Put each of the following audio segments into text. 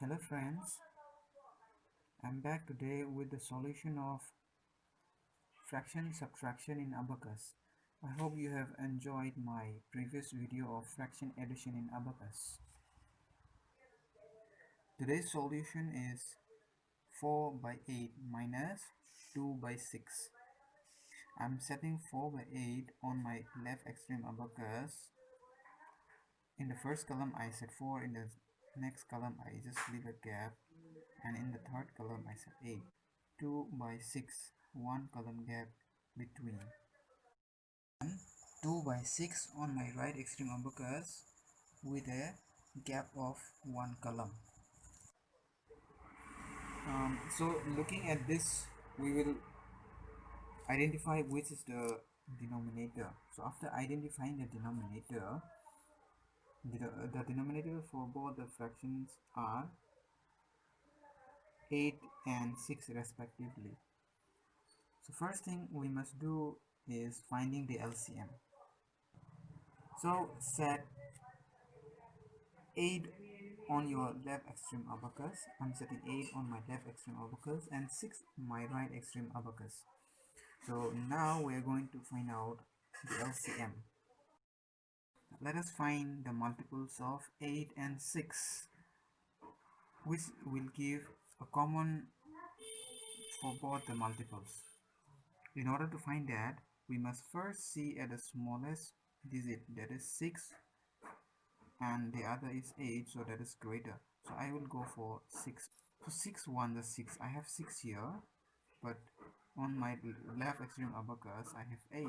Hello friends, I'm back today with the solution of fraction subtraction in Abacus. I hope you have enjoyed my previous video of fraction addition in Abacus. Today's solution is 4 by 8 minus 2 by 6. I'm setting 4 by 8 on my left extreme Abacus. In the first column I set 4, in the next column I just leave a gap, and in the third column I set 8. 2 by 6, one column gap between. 2 by 6 on my right extreme abacus with a gap of one column. So looking at this, we will identify which is the denominator. So after identifying the denominator, the denominator for both the fractions are 8 and 6 respectively. So first thing we must do is finding the LCM. So set 8 on your left extreme abacus. I'm setting 8 on my left extreme abacus and 6 on my right extreme abacus. So now we are going to find out the LCM. Let us find the multiples of 8 and 6, which will give a common for both the multiples. In order to find that, we must first see at the smallest digit, that is 6, and the other is 8, so that is greater. So I will go for 6. So 6 1 the 6. I have 6 here, but on my left extreme abacus I have 8,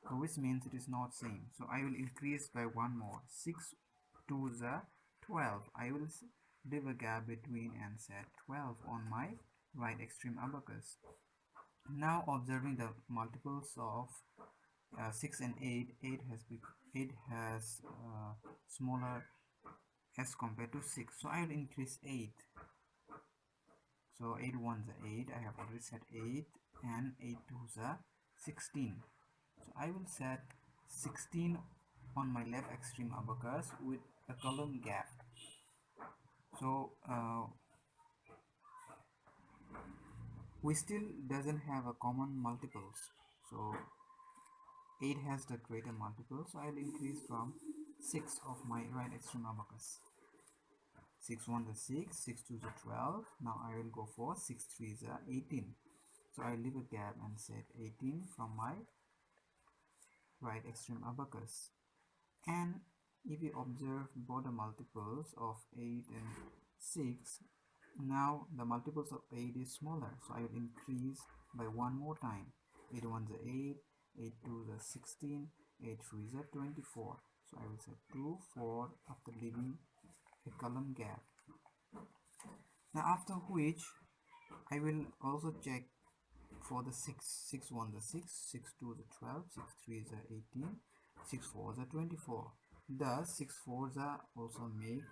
so which means it is not same. So I will increase by one more. 6 2 the 12. I will leave a gap between and set 12 on my right extreme abacus. Now observing the multiples of 6 and 8, 8 has smaller as compared to 6, so I will increase 8. So 8 1 is 8, I have already set 8, and 8 2 is 16. So I will set 16 on my left extreme abacus with a column gap. So we still doesn't have a common multiples, so 8 has the greater multiple, so I will increase from 6 of my right extreme abacus. 6 1 is 6, 6 2 is 12. Now I will go for 6 3 is 18. So I leave a gap and set 18 from my right extreme abacus. And if you observe both the multiples of 8 and 6, now the multiples of 8 is smaller, so I will increase by one more time. 8 1 is 8, 8 2 is 16, 8 3 is 24. So I will set 2 4 after leaving a column gap. Now after which I will also check for the 6. 6 1 is 6, 6 2 is 12, 6 3 is 18, 6 4 is 24. Thus 6 4s are also make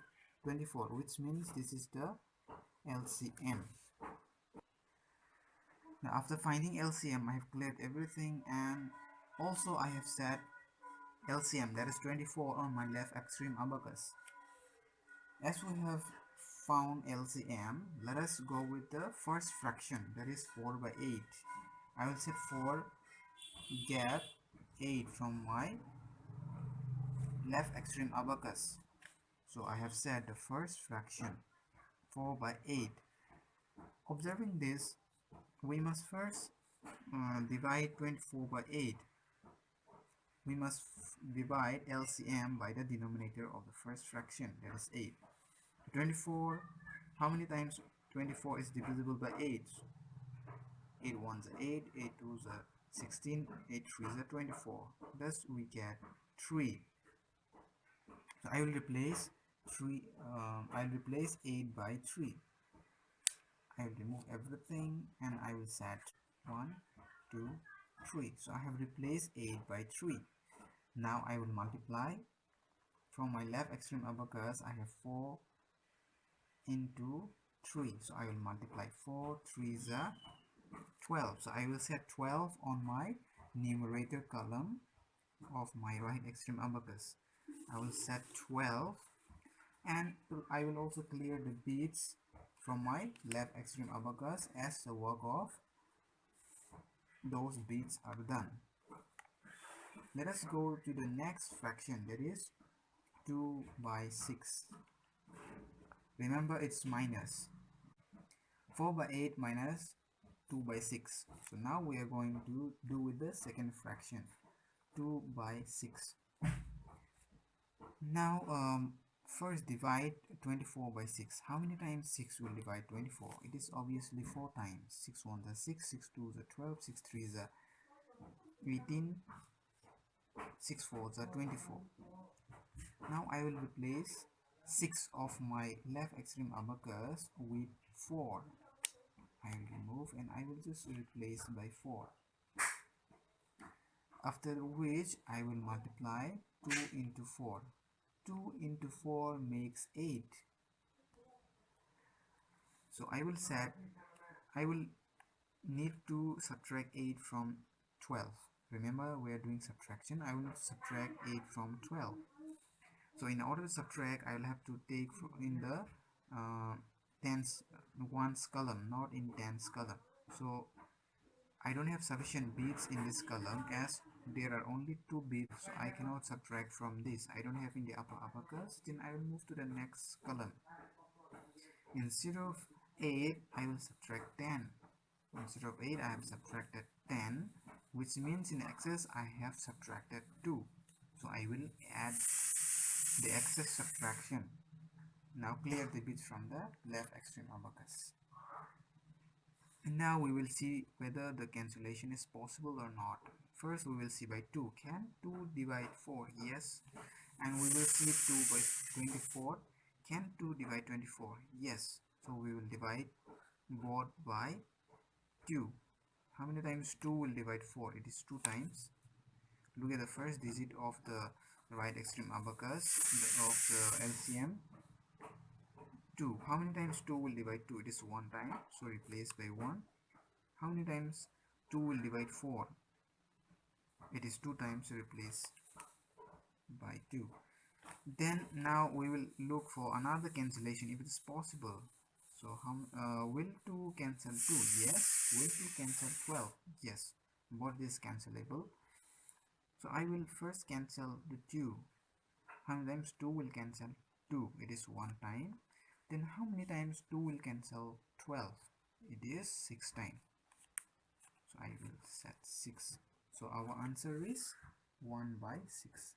24, which means this is the LCM. Now after finding LCM, I have cleared everything, and also I have set LCM, that is 24 on my left extreme abacus. As we have found LCM, let us go with the first fraction, that is 4 by 8. I will set 4 gap 8 from my left extreme abacus. So I have set the first fraction 4 by 8. Observing this, we must first divide 24 by 8. We must divide LCM by the denominator of the first fraction, that is 8. 24, how many times 24 is divisible by 8? 8 1 is 8, 8 2 is 16, 8 3 is 24. Thus we get 3. So I will replace 3. I'll replace 8 by 3. I will remove everything and I will set 1 2 3. So I have replaced 8 by 3. Now I will multiply. From my left extreme abacus I have 4 into 3, so I will multiply 4 3 is 12. So I will set 12 on my numerator column of my right extreme abacus. I will set 12 and I will also clear the beads from my left extreme abacus as the work of those beads are done. Let us go to the next fraction, that is 2 by 6. Remember, it's minus 4 by 8 minus 2 by 6. So now we are going to do with the second fraction, 2 by 6. Now first divide 24 by 6. How many times 6 will divide 24? It is obviously 4 times. 6 1 is 6, 6 2 is 12, 6 3 is 18, 6 4 is 24. Now I will replace 6 of my left extreme abacus with 4. I will remove and I will just replace by 4. After which I will multiply 2 into 4. 2 into 4 makes 8. So I will need to subtract 8 from 12. Remember, we are doing subtraction. I will subtract 8 from 12. So in order to subtract, I will have to take in the tens ones column, not in tens column. So I don't have sufficient beads in this column as there are only 2 beads, so I cannot subtract from this. I don't have in the upper abacus. Then I will move to the next column. Instead of 8, I will subtract 10. Instead of 8, I have subtracted 10, which means in excess I have subtracted 2. So I will add the excess subtraction. Now clear the bits from the left extreme abacus. And now we will see whether the cancellation is possible or not. First we will see by 2. Can 2 divide 4? Yes. And we will see 2 by 24. Can 2 divide 24? Yes. So we will divide both by 2. How many times 2 will divide 4? It is 2 times. Look at the first digit of the right extreme abacus of the LCM. 2. How many times 2 will divide 2? It is 1 time, so replace by 1. How many times 2 will divide 4? It is 2 times, so replace by 2. Then now we will look for another cancellation if it is possible. So will 2 cancel 2? Yes. Will 2 cancel 12? Yes. Both is cancelable. So I will first cancel the 2. How many times 2 will cancel 2? It is 1 time. Then how many times 2 will cancel 12? It is 6 times. So I will set 6. So our answer is 1 by 6.